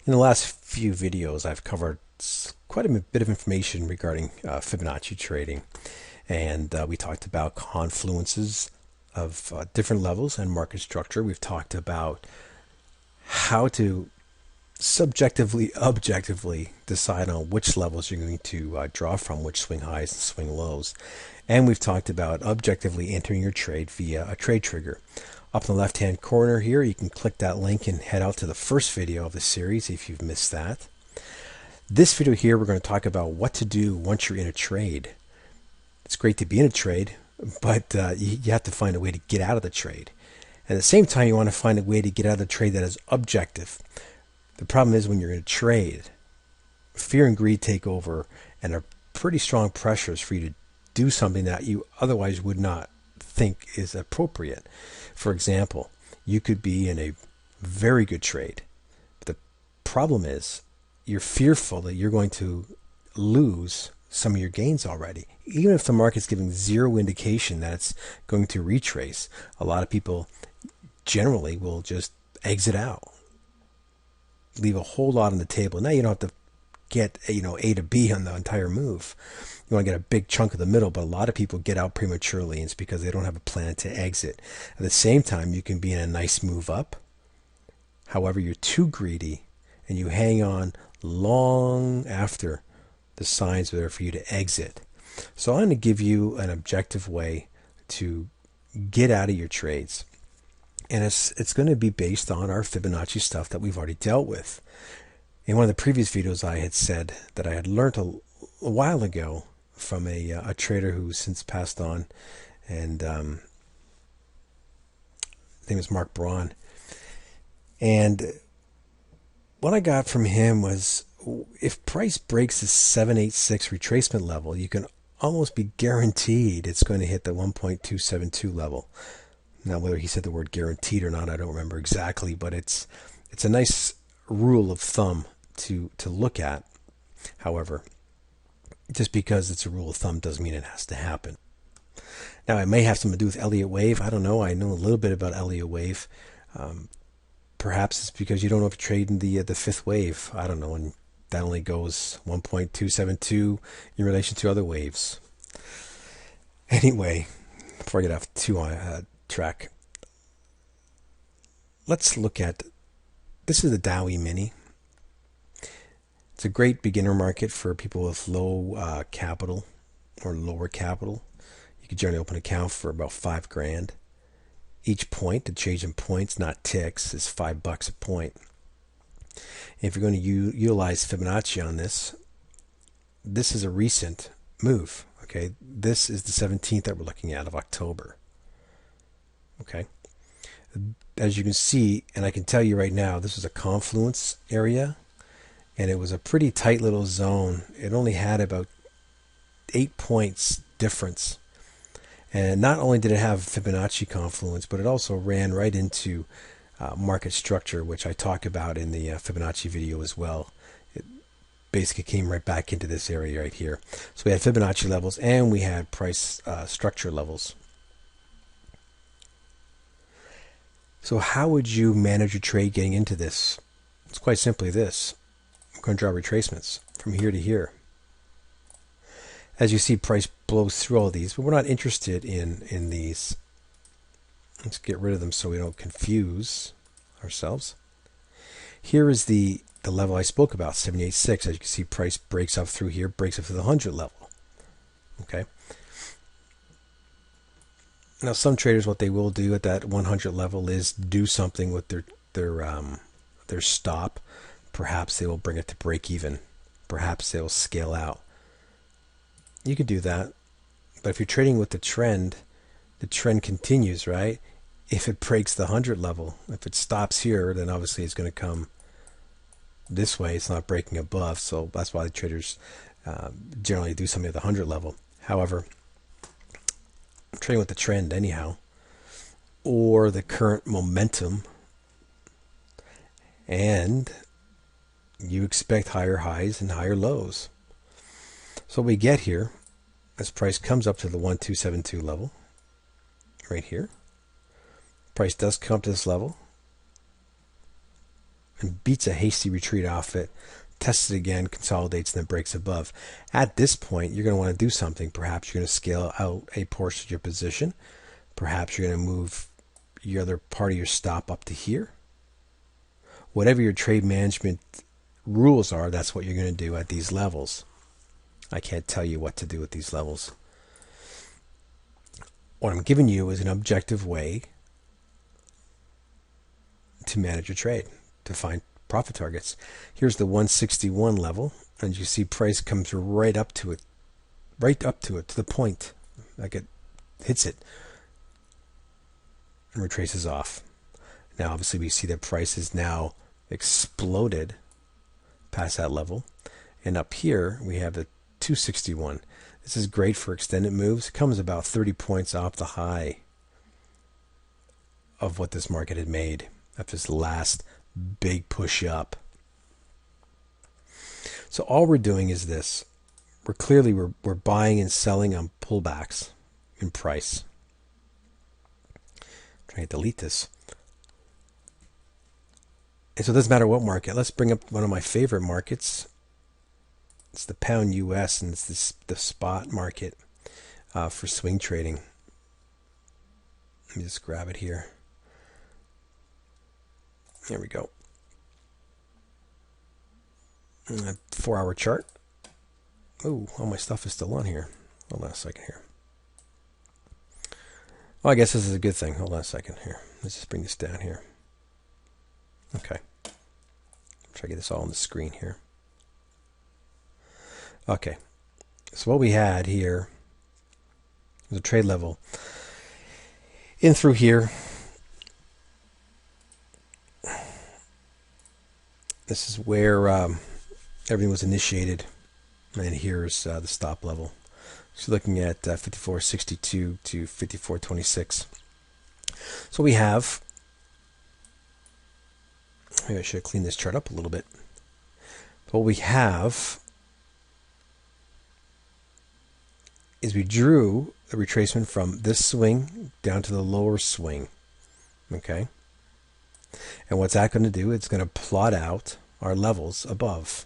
In the last few videos, I've covered quite a bit of information regarding Fibonacci trading, and we talked about confluences of different levels and market structure. We've talked about how to subjectively, objectively decide on which levels you're going to draw from, which swing highs and swing lows. And we've talked about objectively entering your trade via a trade trigger. Up in the left hand corner here, you can click that link and head out to the first video of the series if you've missed that. This video here, we're going to talk about what to do once you're in a trade. It's great to be in a trade, but you have to find a way to get out of the trade. At the same time, you want to find a way to get out of the trade that is objective. The problem is when you're in a trade, fear and greed take over and are pretty strong pressures for you to do something that you otherwise would not think is appropriate. For example, you could be in a very good trade, but the problem is you're fearful that you're going to lose some of your gains already. Even if the market's giving zero indication that it's going to retrace, a lot of people generally will just exit out, leave a whole lot on the table. Now you don't have to get A to B on the entire move. You want to get a big chunk of the middle, but a lot of people get out prematurely, and it's because they don't have a plan to exit. At the same time, you can be in a nice move up. However, you're too greedy and you hang on long after the signs are there for you to exit. So I'm going to give you an objective way to get out of your trades. And it's going to be based on our Fibonacci stuff that we've already dealt with. In one of the previous videos, I had said that I had learned a while ago from a trader who's since passed on, and his name is Mark Braun. And what I got from him was, if price breaks the 786 retracement level, you can almost be guaranteed it's going to hit the 1.272 level. Now, whether he said the word guaranteed or not, I don't remember exactly, but it's a nice rule of thumb to look at. However, just because it's a rule of thumb doesn't mean it has to happen. Now, it may have something to do with Elliott wave. I don't know. I know a little bit about Elliott wave. Perhaps it's because you don't know if you're trading the fifth wave. I don't know, and that only goes 1.272 in relation to other waves. Anyway, before I get off track, let's look at, this is the Dow E-mini. It's a great beginner market for people with low capital or lower capital. You could generally open an account for about $5,000. Each point, the change in points, not ticks, is $5 a point. And if you're going to utilize Fibonacci on this, this is a recent move. Okay, this is the 17th that we're looking at of October. Okay, as you can see, and I can tell you right now, this is a confluence area, and it was a pretty tight little zone. It only had about 8 points difference. And not only did it have Fibonacci confluence, but it also ran right into market structure, which I talk about in the Fibonacci video as well. It basically came right back into this area right here. So we had Fibonacci levels and we had price structure levels. So how would you manage your trade getting into this? It's quite simply this. I'm going to draw retracements from here to here. As you see, price blows through all of these, but we're not interested in these. Let's get rid of them so we don't confuse ourselves. Here is the level I spoke about, 786. As you can see, price breaks up through here, breaks up to the 100 level. Okay. Now, some traders, what they will do at that 100 level is do something with their stop. Perhaps they will bring it to break even. Perhaps they will scale out. You could do that, but if you're trading with the trend continues, right? If it breaks the 100 level, if it stops here, then obviously it's going to come this way. It's not breaking above, so that's why the traders generally do something at the 100 level. However, I'm trading with the trend anyhow, or the current momentum, and you expect higher highs and higher lows. So what we get here, as price comes up to the 1272 level, right here, price does come up to this level, and beats a hasty retreat off it, tests it again, consolidates, and then breaks above. At this point, you're going to want to do something. Perhaps you're going to scale out a portion of your position. Perhaps you're going to move your other part of your stop up to here. Whatever your trade management rules are, that's what you're going to do at these levels. I can't tell you what to do at these levels. What I'm giving you is an objective way to manage your trade, to find profit targets. Here's the 161 level, and you see price come through right up to it, to the point, like it hits it and retraces off. Now obviously we see that price is now exploded past that level, and up here we have the 261. This is great for extended moves. It comes about 30 points off the high of what this market had made after this last big push up. So all we're doing is this. We're buying and selling on pullbacks in price. I'm trying to delete this. And so it doesn't matter what market. Let's bring up one of my favorite markets. It's the pound US, and it's the spot market for swing trading. Let me just grab it here. There we go. 4-hour chart. Oh, all my stuff is still on here. Hold on a second here. Well, I guess this is a good thing. Hold on a second here. Let's just bring this down here. Okay. Try to get this all on the screen here. Okay. So what we had here was a trade level in through here. This is where everything was initiated, and here's the stop level. So looking at 54.62 to 54.26. So we have, maybe I should clean this chart up a little bit. What we have is we drew a retracement from this swing down to the lower swing. Okay? And what's that going to do? It's going to plot out our levels above.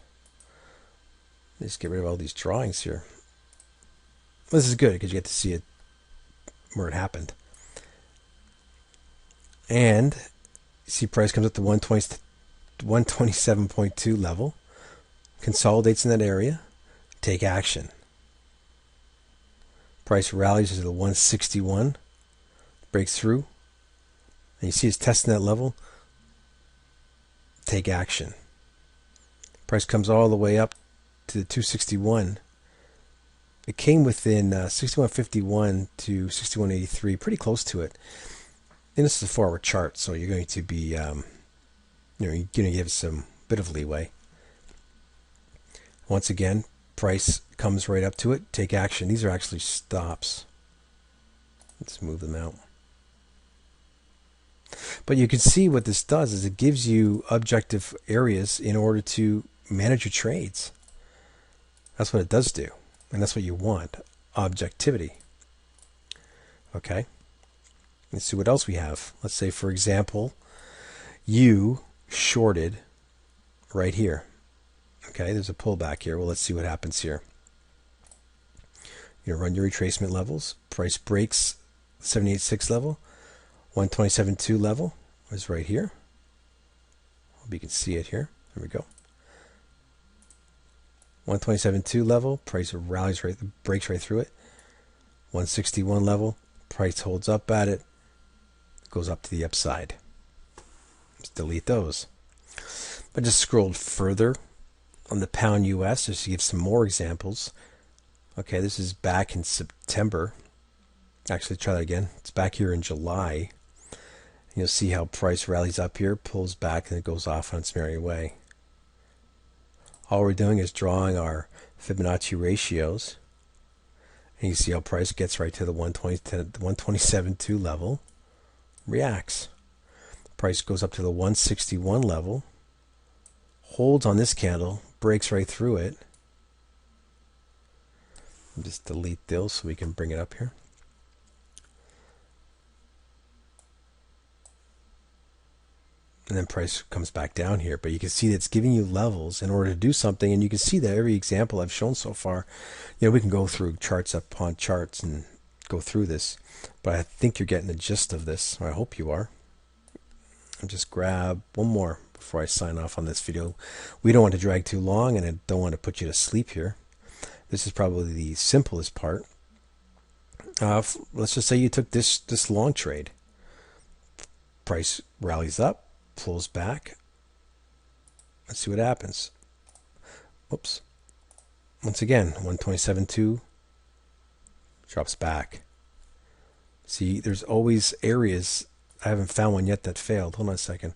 Let's get rid of all these drawings here. This is good because you get to see it where it happened. And you see price comes up to 127.2 level, consolidates in that area, take action. Price rallies to the 161, breaks through, and you see it's testing that level, take action. Price comes all the way up to the 261. It came within 61.51 to 61.83, pretty close to it. And this is a 4-hour chart, so you're going to be, you're going to give some bit of leeway. Once again, price comes right up to it, take action. These are actually stops. Let's move them out. But you can see what this does is it gives you objective areas in order to manage your trades. That's what it does do. And that's what you want, objectivity. Okay? Let's see what else we have. Let's say, for example, you shorted right here. Okay, there's a pullback here. Well, let's see what happens here. You run your retracement levels. Price breaks 78.6 level. 127.2 level is right here. Hope you can see it here. There we go. 127.2 level, price rallies right, breaks right through it. 161 level, price holds up at it, goes up to the upside. Let's delete those. I just scrolled further on the pound US just to give some more examples. Okay, this is back in September. Actually, try that again. It's back here in July. You'll see how price rallies up here, pulls back, and it goes off on its merry way. All we're doing is drawing our Fibonacci ratios. And you see how price gets right to the 127.2 level, reacts. Price goes up to the 161 level, holds on this candle, breaks right through it. Just delete those so we can bring it up here. and then price comes back down here. But you can see that it's giving you levels in order to do something, and you can see that every example I've shown so far, we can go through charts upon charts and go through this, but I think you're getting the gist of this. I hope you are. I'll just grab one more before I sign off on this video. We don't want to drag too long, and I don't want to put you to sleep here. This is probably the simplest part. Let's just say you took this long trade. Price rallies up, pulls back. Let's see what happens. Oops. Once again, 127.2 drops back. See, there's always areas. I haven't found one yet that failed. Hold on a second.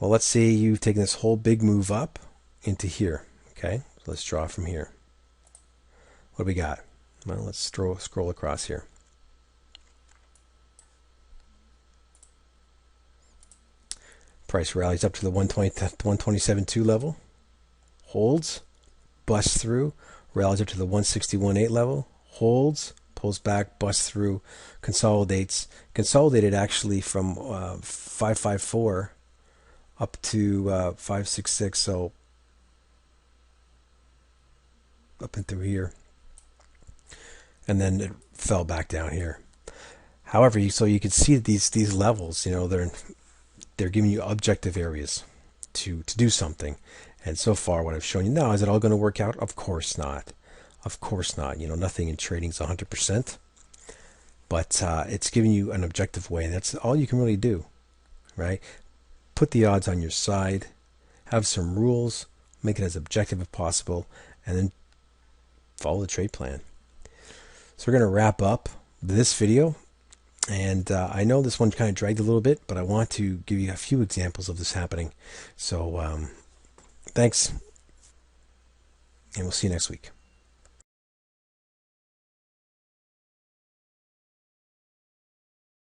Well, let's say you've taken this whole big move up into here. Okay, so let's draw from here. What do we got? Well, let's scroll across here. Price rallies up to the 127.2 level, holds, busts through, rallies up to the 161.8 level, holds, pulls back, busts through, consolidates. Consolidated actually from 554 up to 566, so up and through here, and then it fell back down here. However, so you can see that these levels, they're giving you objective areas to do something. And so far what I've shown you now, is it all going to work out? Of course not. Of course not. Nothing in trading is 100%. But it's giving you an objective way. That's all you can really do, right? Put the odds on your side. Have some rules. Make it as objective as possible. And then follow the trade plan. So we're going to wrap up this video. And I know this one kind of dragged a little bit, but I want to give you a few examples of this happening. So thanks, and we'll see you next week.